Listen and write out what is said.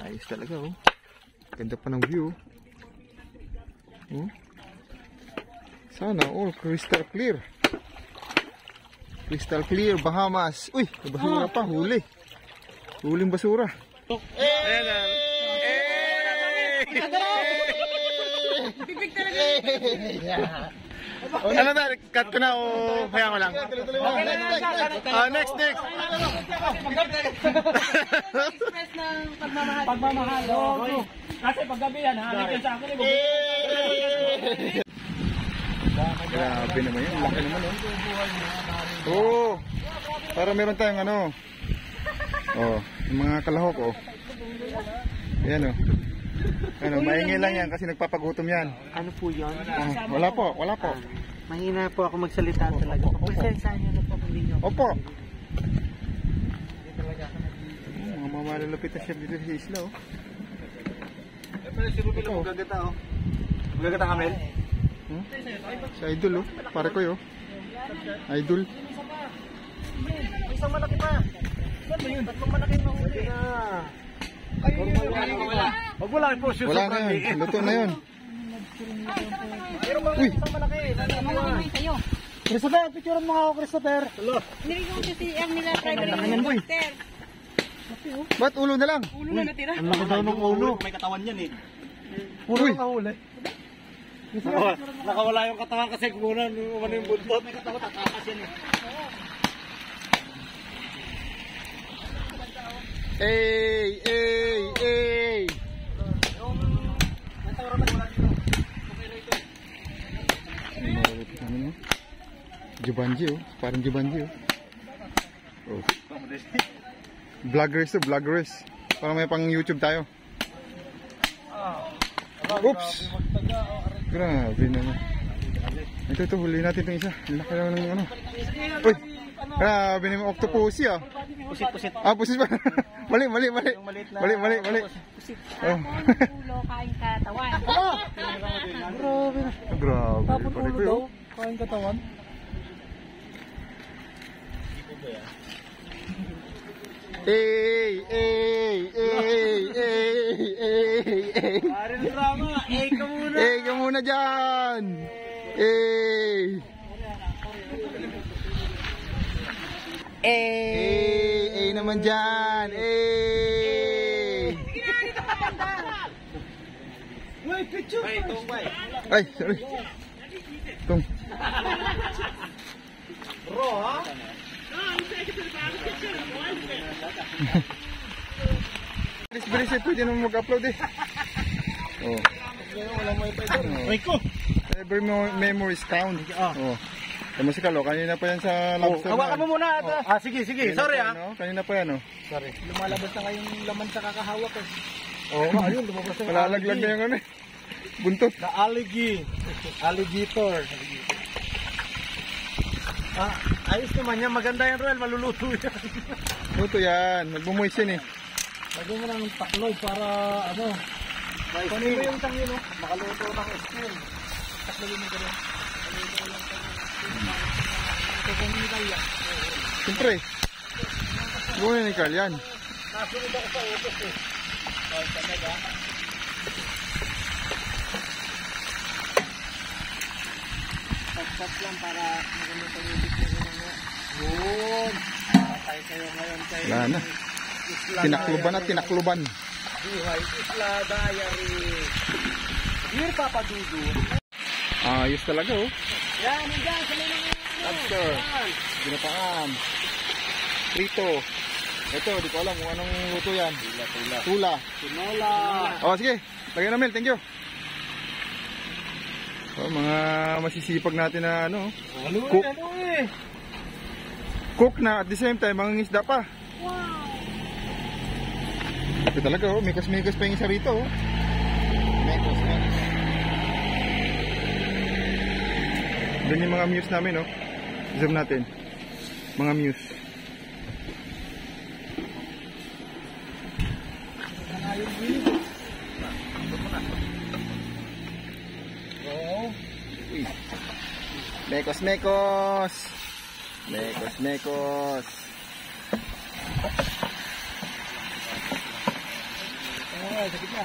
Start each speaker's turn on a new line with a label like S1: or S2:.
S1: Ayos talaga oh. Ganda pa ng view. Oh. Sana all crystal clear. Crystal clear Bahamas. Uy, may basura pa, huli. Huling basura. Ayan na.
S2: Bibig talaga.
S1: Ano na, cut ko na o kaya ko lang? Next.
S2: Express ng pagmamahal. Pagmamahal. Kasi paggabi yan, hanap yan sa akin.
S1: Grabe naman yun, laki naman oh. Oo, para meron tayong ano. Oh, yung mga kalahok oh. Ayan oh. Ano, maingay lang yan kasi nagpapagutom yan.
S2: Ano po yun?
S1: Wala po.
S2: Mahina po ako magsalita talaga. Pasensyahan niyo na po kung hindi niyo.
S1: Opo. Mga mamalulupit na chef dito sa isla oh.
S3: Pero si Ruby lang magagata oh. Magagata kamel?
S1: Si Idol oh, pare ko yun. Idol.
S3: Isang malaki pa. Ano yun? Tatlong malaki na huli na. Wag mo lang po siya.
S1: Wala na yun, luto na yun.
S3: Pero mga isang malaki.
S2: Christopher, picture mo nga ako, Christopher.
S4: Nilagyan ko si ang nila primary master.
S1: Ba't ulo na lang?
S4: Ulo na natira.
S3: Ang laki daw ng ulo. May katawan yan eh.
S1: Uy!
S3: Nakawala yung katawan kasi kung ano yung buntot. May katawan, tatakas yan eh.
S1: Ay! Jubanji oh, parang Jubanji oh. Oh. Vloggers to, vloggers. Parang may pang YouTube tayo. Oops! Grabe naman. Ito, huli natin itong isa. Laki naman ng ano. Uy! Grabe naman, octopussy ah.
S3: Pusit.
S1: Pusit pa. Mali. Mali.
S4: Pusit.
S1: Oh.
S4: Ulo, kain katawan.
S1: Grabe.
S2: Tapon
S1: Pare
S2: ulo
S1: ko
S2: daw,
S1: yun.
S2: kain katawan.
S1: Ay!
S3: Pare ng drama. Ka muna.
S1: Ka muna dyan! Naman dyan!
S3: Wait, picture.
S1: Ay, sorry. Tung.
S3: Ro, ha?
S1: Bilis pwede naman mag-upload eh. Oh.
S3: Ay ko.
S1: Every memories count. Oh. Tama si Kalo, kanina pa yan sa lobster.
S3: Hawakan mo muna. Sige. Sorry ha.
S1: Kanina pa yan oh.
S3: Sorry.
S2: Lumalabas na kayong laman sa kakahawak eh.
S3: Oo, ayun, lumabas na.
S1: Malalaglag na yung ano eh. Buntot.
S3: Na alligator. Ayos naman yan. Maganda yan, Roel. Maluluto yan.
S1: Luto yan. Magbumoist yan eh.
S2: Lagyan mo ng takloy para ano. Panin mo yung tangin no?
S3: Makaluto ng steam.
S2: Takloy mo ganun.
S1: Siyempre. Gawin ni Carl yan.
S3: Nasunod ako sa utos eh. Talaga.
S2: Tap lang para maganda sa ibig ko na.
S3: Yun. Patay kayo ngayon kay
S1: Wala na. Tinakluban.
S3: Buhay Isla Diary. Dear Papa Dudu.
S1: Ayos talaga oh.
S3: Yan, nandiyan. Sa may mga
S1: Lobster. Ginapaan. Prito. Ito, di ko alam kung anong luto yan. Tula.
S3: Tinola.
S1: Oh, sige. Lagyan na Mel. Thank you. Oh, mga masisipag natin na ano. Cook. Cook na at the same time, mangingisda pa.
S4: Wow.
S1: Ito talaga oh. Mikos pa yung isa rito oh. Mikos. Doon yung mga muse namin oh. Zoom natin. Mga muse. Mekos.
S3: sa gitna.